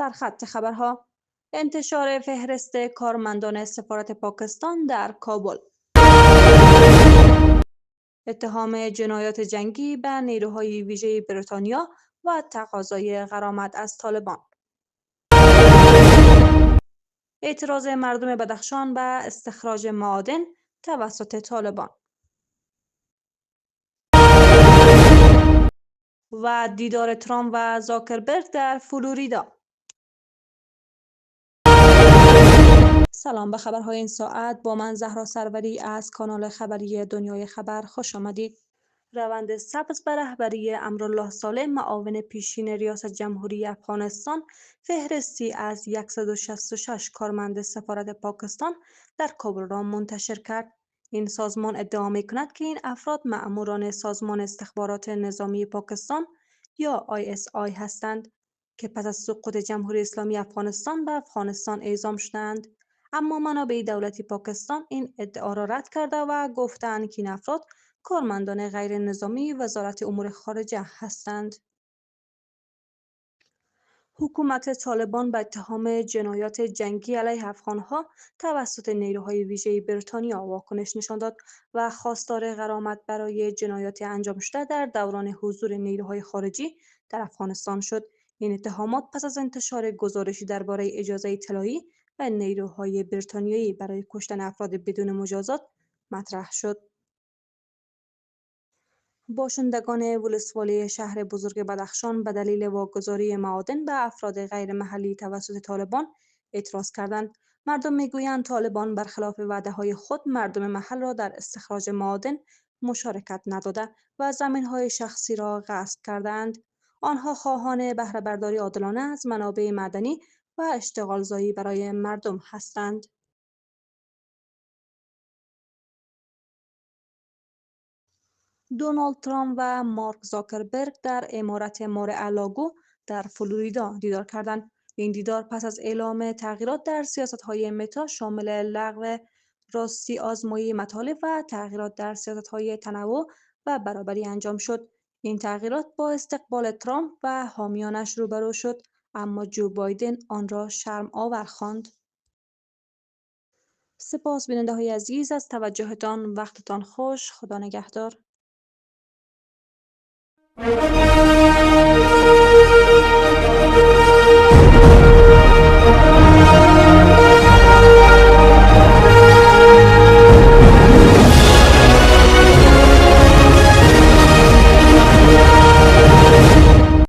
در خط خبرها: انتشار فهرست کارمندان سفارت پاکستان در کابل، اتهام جنایات جنگی به نیروهای ویژه بریتانیا و تقاضای غرامت از طالبان، اعتراض مردم بدخشان به استخراج معادن توسط طالبان و دیدار ترامپ و زاکربرگ در فلوریدا. سلام به خبرهای این ساعت. با من زهرا سروری از کانال خبری دنیای خبر خوش آمدید. روند سبز به رهبری امرالله صالح، معاون پیشین ریاست جمهوری افغانستان، فهرستی از 166 کارمند سفارت پاکستان در کابل را منتشر کرد. این سازمان ادعا می‌کند که این افراد مأموران سازمان استخبارات نظامی پاکستان یا ISI هستند که پس از سقوط جمهوری اسلامی افغانستان به افغانستان اعزام شدند. اما منابع دولتی پاکستان این ادعا را رد کرده و گفتند که این افراد کارمندان غیر نظامی وزارت امور خارجه هستند. حکومت طالبان به اتهام جنایات جنگی علیه افغانها توسط نیروهای ویژه بریتانیا واکنش نشان داد و خواستار غرامت برای جنایات انجام شده در دوران حضور نیروهای خارجی در افغانستان شد. این اتهامات پس از انتشار گزارشی درباره اجازه طلایی و نیروهای بریتانیایی برای کشتن افراد بدون مجازات مطرح شد. باشندگان ولسوالی شهر بزرگ بدخشان به دلیل واگذاری معادن به افراد غیر محلی توسط طالبان اعتراض کردند. مردم میگویند طالبان برخلاف وعده‌های خود مردم محل را در استخراج معادن مشارکت نداده و زمین‌های شخصی را غصب کرده‌اند. آنها خواهان بهره‌برداری عادلانه از منابع معدنی و اشتغالزایی برای مردم هستند. دونالد ترامپ و مارک زاکربرگ در عمارت مار-ا-لاگو در فلوریدا دیدار کردند. این دیدار پس از اعلام تغییرات در سیاست‌های متا شامل لغو راستی آزمایی مطالب و تغییرات در سیاست‌های تنوع و برابری انجام شد. این تغییرات با استقبال ترامپ و حامیانش روبرو شد، اما جو بایدن آن را شرم‌آور خواند. سپاس بیننده‌های عزیز از توجهتان. وقتتان خوش. خدا نگهدار.